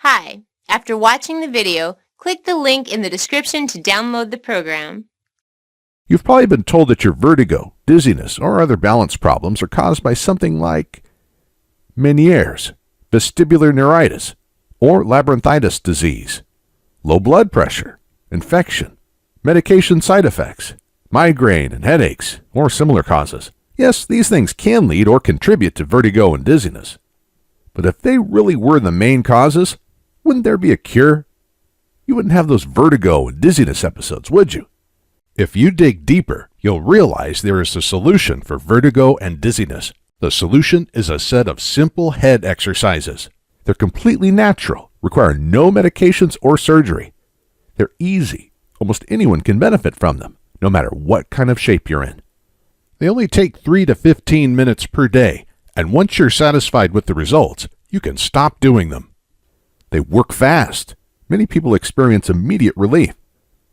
Hi. After watching the video, click the link in the description to download the program. You've probably been told that your vertigo, dizziness, or other balance problems are caused by something like Meniere's, vestibular neuritis, or labyrinthitis disease, low blood pressure, infection, medication side effects, migraine and headaches, or similar causes. Yes, these things can lead or contribute to vertigo and dizziness. But if they really were the main causes, wouldn't there be a cure? You wouldn't have those vertigo and dizziness episodes, would you? If you dig deeper, you'll realize there is a solution for vertigo and dizziness. The solution is a set of simple head exercises. They're completely natural, require no medications or surgery. They're easy. Almost anyone can benefit from them, no matter what kind of shape you're in. They only take 3 to 15 minutes per day, and once you're satisfied with the results, you can stop doing them. They work fast. Many people experience immediate relief.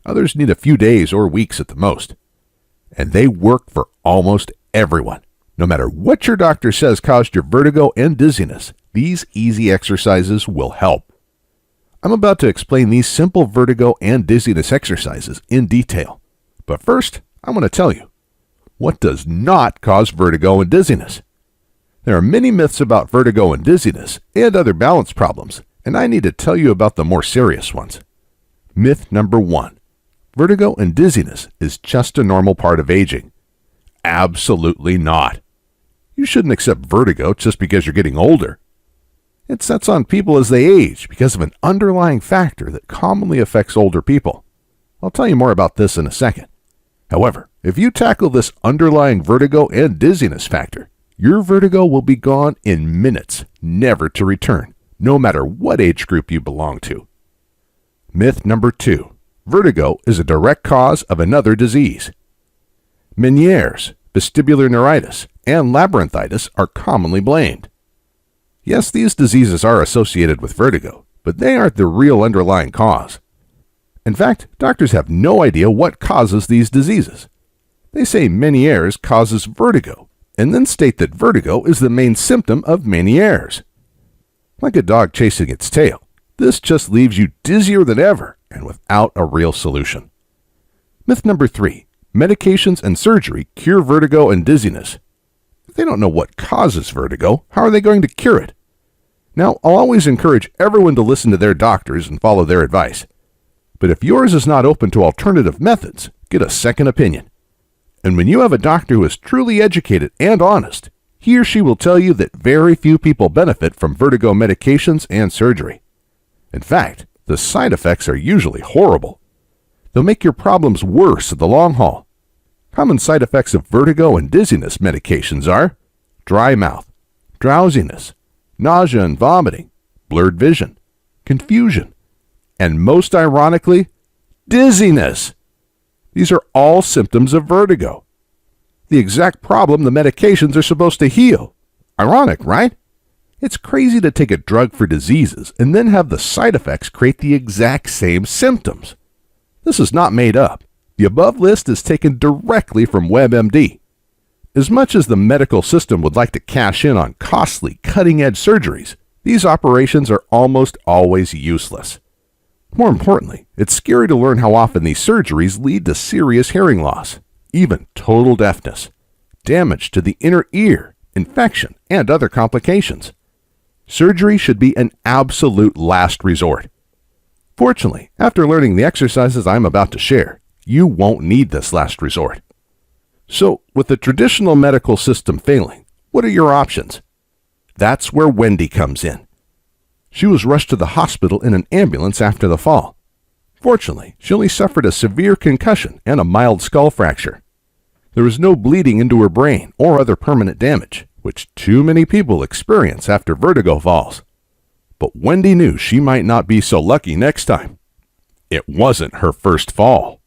Others need a few days or weeks at the most. And they work for almost everyone. No matter what your doctor says caused your vertigo and dizziness, these easy exercises will help. I'm about to explain these simple vertigo and dizziness exercises in detail. But first, I want to tell you, what does not cause vertigo and dizziness? There are many myths about vertigo and dizziness and other balance problems, and I need to tell you about the more serious ones. Myth number 1. Vertigo and dizziness is just a normal part of aging. Absolutely not. You shouldn't accept vertigo just because you're getting older. It sets on people as they age because of an underlying factor that commonly affects older people. I'll tell you more about this in a second. However, if you tackle this underlying vertigo and dizziness factor, your vertigo will be gone in minutes, never to return, no matter what age group you belong to. Myth number 2. Vertigo is a direct cause of another disease. Meniere's, vestibular neuritis, and labyrinthitis are commonly blamed. Yes, these diseases are associated with vertigo, but they aren't the real underlying cause. In fact, doctors have no idea what causes these diseases. They say Meniere's causes vertigo, and then state that vertigo is the main symptom of Meniere's. Like a dog chasing its tail, this just leaves you dizzier than ever and without a real solution. Myth number 3. Medications and surgery cure vertigo and dizziness. If they don't know what causes vertigo, how are they going to cure it? Now, I'll always encourage everyone to listen to their doctors and follow their advice. But if yours is not open to alternative methods, get a second opinion. And when you have a doctor who is truly educated and honest, he or she will tell you that very few people benefit from vertigo medications and surgery. In fact, the side effects are usually horrible. They'll make your problems worse in the long haul. Common side effects of vertigo and dizziness medications are dry mouth, drowsiness, nausea and vomiting, blurred vision, confusion, and most ironically, dizziness. These are all symptoms of vertigo. The exact problem the medications are supposed to heal. Ironic, right? It's crazy to take a drug for diseases and then have the side effects create the exact same symptoms. This is not made up. The above list is taken directly from WebMD. As much as the medical system would like to cash in on costly, cutting-edge surgeries, these operations are almost always useless. More importantly, it's scary to learn how often these surgeries lead to serious hearing loss, even total deafness, damage to the inner ear, infection, and other complications. Surgery should be an absolute last resort. Fortunately, after learning the exercises I'm about to share, you won't need this last resort. So, with the traditional medical system failing, what are your options? That's where Wendy comes in. She was rushed to the hospital in an ambulance after the fall. Fortunately, she only suffered a severe concussion and a mild skull fracture. There was no bleeding into her brain or other permanent damage, which too many people experience after vertigo falls. But Wendy knew she might not be so lucky next time. It wasn't her first fall.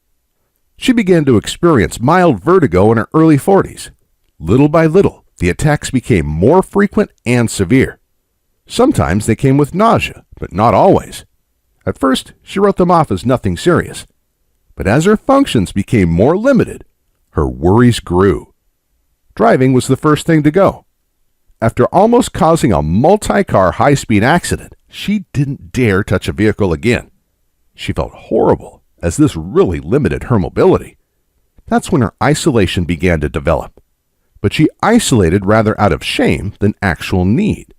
She began to experience mild vertigo in her early 40s. Little by little, the attacks became more frequent and severe. Sometimes they came with nausea, but not always. At first, she wrote them off as nothing serious. But as her functions became more limited, her worries grew. Driving was the first thing to go. After almost causing a multi-car high-speed accident, She didn't dare touch a vehicle again. She felt horrible, as this really limited her mobility. That's when her isolation began to develop. But she isolated rather out of shame than actual need.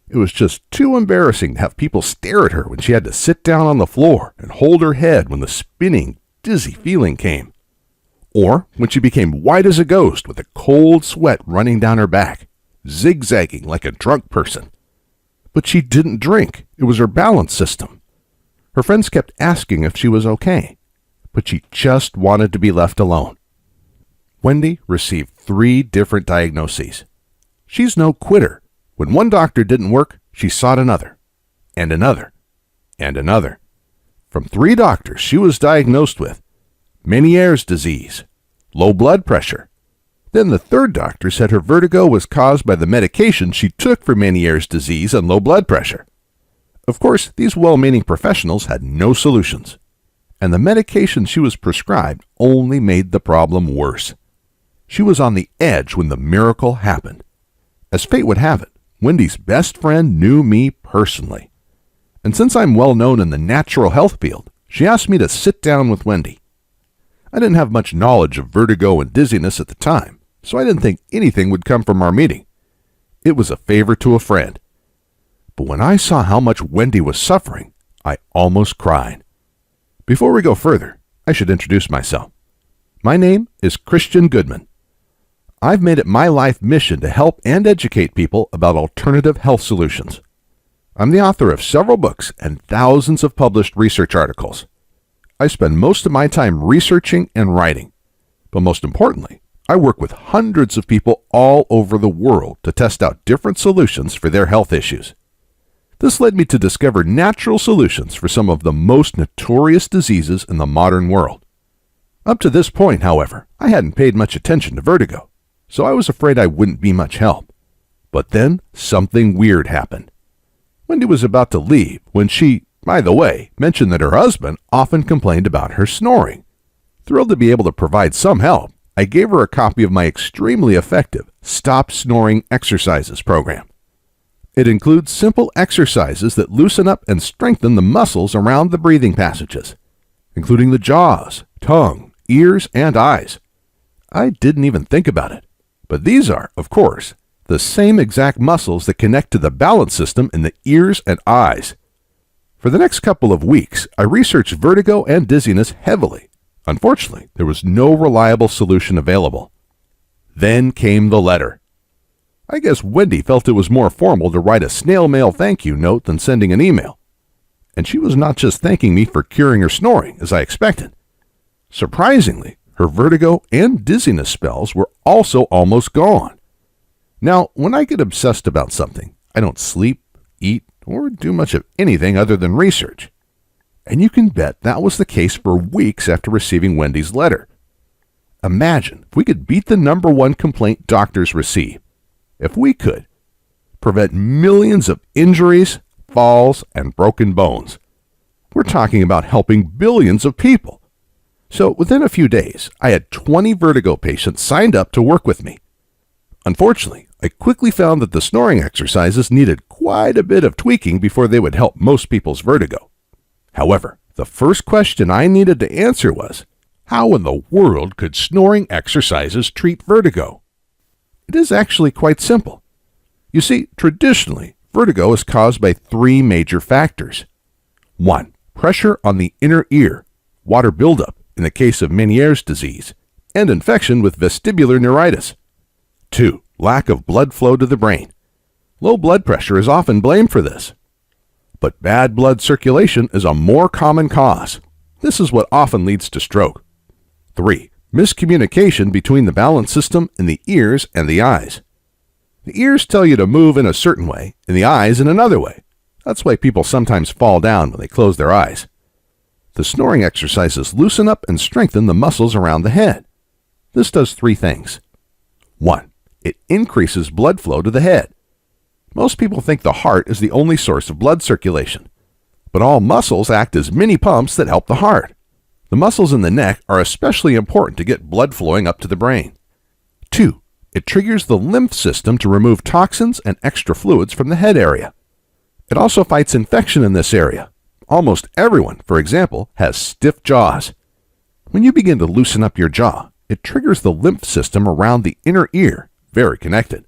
It was just too embarrassing to have people stare at her when she had to sit down on the floor and hold her head when the spinning, dizzy feeling came. Or when she became white as a ghost with a cold sweat running down her back, zigzagging like a drunk person. But she didn't drink. It was her balance system. Her friends kept asking if she was okay, but she just wanted to be left alone. Wendy received 3 different diagnoses. She's no quitter. When one doctor didn't work, she sought another, and another, and another. From 3 doctors, she was diagnosed with Meniere's disease, low blood pressure. Then the 3rd doctor said her vertigo was caused by the medication she took for Meniere's disease and low blood pressure. Of course, these well-meaning professionals had no solutions, and the medication she was prescribed only made the problem worse. She was on the edge when the miracle happened. As fate would have it, Wendy's best friend knew me personally. And since I'm well known in the natural health field, she asked me to sit down with Wendy. I didn't have much knowledge of vertigo and dizziness at the time, so I didn't think anything would come from our meeting. It was a favor to a friend. But when I saw how much Wendy was suffering, I almost cried. Before we go further, I should introduce myself. My name is Christian Goodman. I've made it my life mission to help and educate people about alternative health solutions. I'm the author of several books and thousands of published research articles. I spend most of my time researching and writing. But most importantly, I work with hundreds of people all over the world to test out different solutions for their health issues. This led me to discover natural solutions for some of the most notorious diseases in the modern world. Up to this point, however, I hadn't paid much attention to vertigo, so I was afraid I wouldn't be much help. But then something weird happened. Wendy was about to leave when she, by the way, mentioned that her husband often complained about her snoring. Thrilled to be able to provide some help, I gave her a copy of my extremely effective Stop Snoring Exercises program. It includes simple exercises that loosen up and strengthen the muscles around the breathing passages, including the jaws, tongue, ears, and eyes. I didn't even think about it, but these are, of course, the same exact muscles that connect to the balance system in the ears and eyes. For the next couple of weeks, I researched vertigo and dizziness heavily. Unfortunately, there was no reliable solution available. Then came the letter. I guess Wendy felt it was more formal to write a snail mail thank you note than sending an email. And she was not just thanking me for curing her snoring, as I expected. Surprisingly, her vertigo and dizziness spells were also almost gone. Now, when I get obsessed about something, I don't sleep, eat, or do much of anything other than research. And you can bet that was the case for weeks after receiving Wendy's letter. Imagine if we could beat the #1 complaint doctors receive. If we could prevent millions of injuries, falls, and broken bones. We're talking about helping billions of people. So within a few days, I had 20 vertigo patients signed up to work with me. Unfortunately, I quickly found that the snoring exercises needed quite a bit of tweaking before they would help most people's vertigo. However, the first question I needed to answer was, how in the world could snoring exercises treat vertigo? It is actually quite simple. You see, traditionally, vertigo is caused by 3 major factors. 1. Pressure on the inner ear, water buildup in the case of Meniere's disease, and infection with vestibular neuritis. 2. Lack of blood flow to the brain. Low blood pressure is often blamed for this. But bad blood circulation is a more common cause. This is what often leads to stroke. 3. Miscommunication between the balance system in the ears and the eyes. The ears tell you to move in a certain way, and the eyes in another way. That's why people sometimes fall down when they close their eyes. The snoring exercises loosen up and strengthen the muscles around the head. This does 3 things. 1. It increases blood flow to the head. Most people think the heart is the only source of blood circulation, but all muscles act as mini pumps that help the heart. The muscles in the neck are especially important to get blood flowing up to the brain. 2. It triggers the lymph system to remove toxins and extra fluids from the head area. It also fights infection in this area. Almost everyone, for example, has stiff jaws. When you begin to loosen up your jaw, it triggers the lymph system around the inner ear, very connected.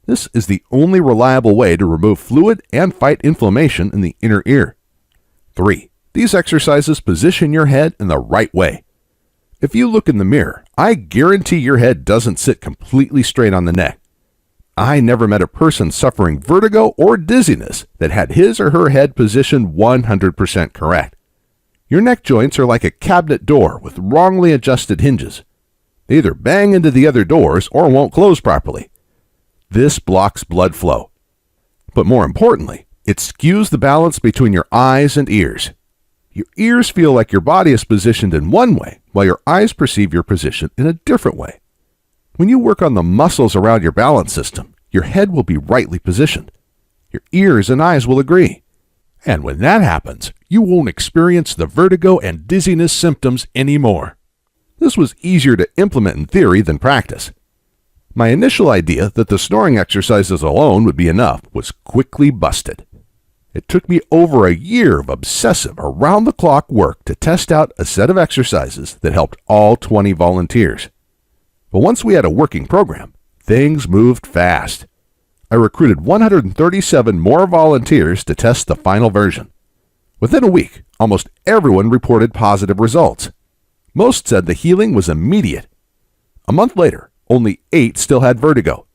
This is the only reliable way to remove fluid and fight inflammation in the inner ear. 3. These exercises position your head in the right way. If you look in the mirror, I guarantee your head doesn't sit completely straight on the neck. I never met a person suffering vertigo or dizziness that had his or her head positioned 100% correct. Your neck joints are like a cabinet door with wrongly adjusted hinges. They either bang into the other doors or won't close properly. This blocks blood flow. But more importantly, it skews the balance between your eyes and ears. Your ears feel like your body is positioned in one way, while your eyes perceive your position in a different way. When you work on the muscles around your balance system, your head will be rightly positioned. Your ears and eyes will agree. And when that happens, you won't experience the vertigo and dizziness symptoms anymore. This was easier to implement in theory than practice. My initial idea that the snoring exercises alone would be enough was quickly busted. It took me over a year of obsessive, around-the-clock work to test out a set of exercises that helped all 20 volunteers. But once we had a working program, things moved fast. I recruited 137 more volunteers to test the final version. Within a week, almost everyone reported positive results. Most said the healing was immediate. A month later, only 8 still had vertigo.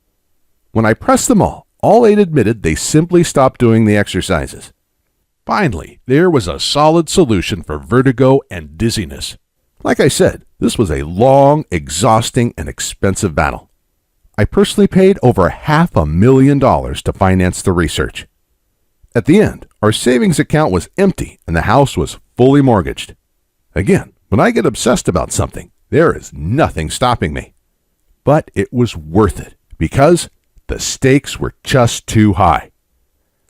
When I pressed them all 8 admitted they simply stopped doing the exercises. Finally, there was a solid solution for vertigo and dizziness. Like I said, this was a long, exhausting, and expensive battle. I personally paid over $500,000 to finance the research. At the end, our savings account was empty and the house was fully mortgaged. Again, when I get obsessed about something, there is nothing stopping me. But it was worth it because the stakes were just too high.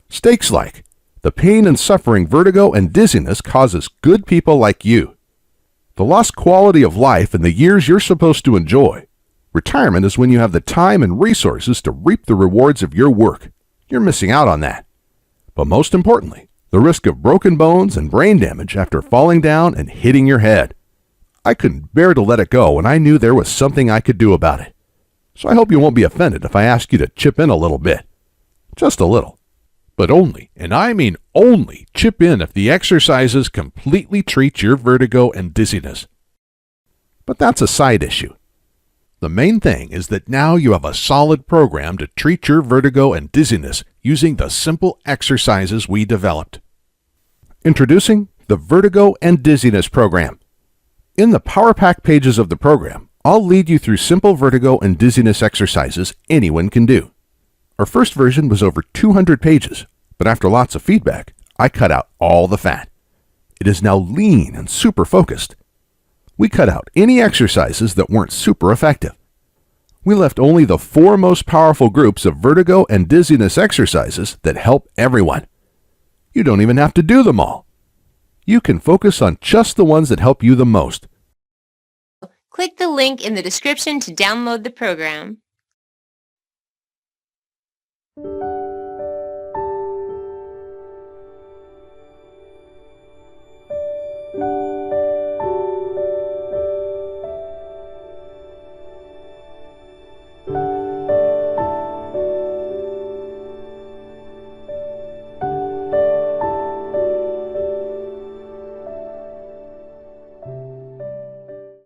Stakes like the pain and suffering vertigo and dizziness causes good people like you. The lost quality of life in the years you're supposed to enjoy. Retirement is when you have the time and resources to reap the rewards of your work. You're missing out on that. But most importantly, the risk of broken bones and brain damage after falling down and hitting your head. I couldn't bear to let it go, and I knew there was something I could do about it. So I hope you won't be offended if I ask you to chip in a little bit. Just a little. But only, and I mean only, chip in if the exercises completely treat your vertigo and dizziness. But that's a side issue. The main thing is that now you have a solid program to treat your vertigo and dizziness using the simple exercises we developed. Introducing the Vertigo and Dizziness Program. In the Power Pack pages of the program, I'll lead you through simple vertigo and dizziness exercises anyone can do. Our first version was over 200 pages, but after lots of feedback, I cut out all the fat. It is now lean and super focused. We cut out any exercises that weren't super effective. We left only the 4 most powerful groups of vertigo and dizziness exercises that help everyone. You don't even have to do them all. You can focus on just the ones that help you the most. Click the link in the description to download the program.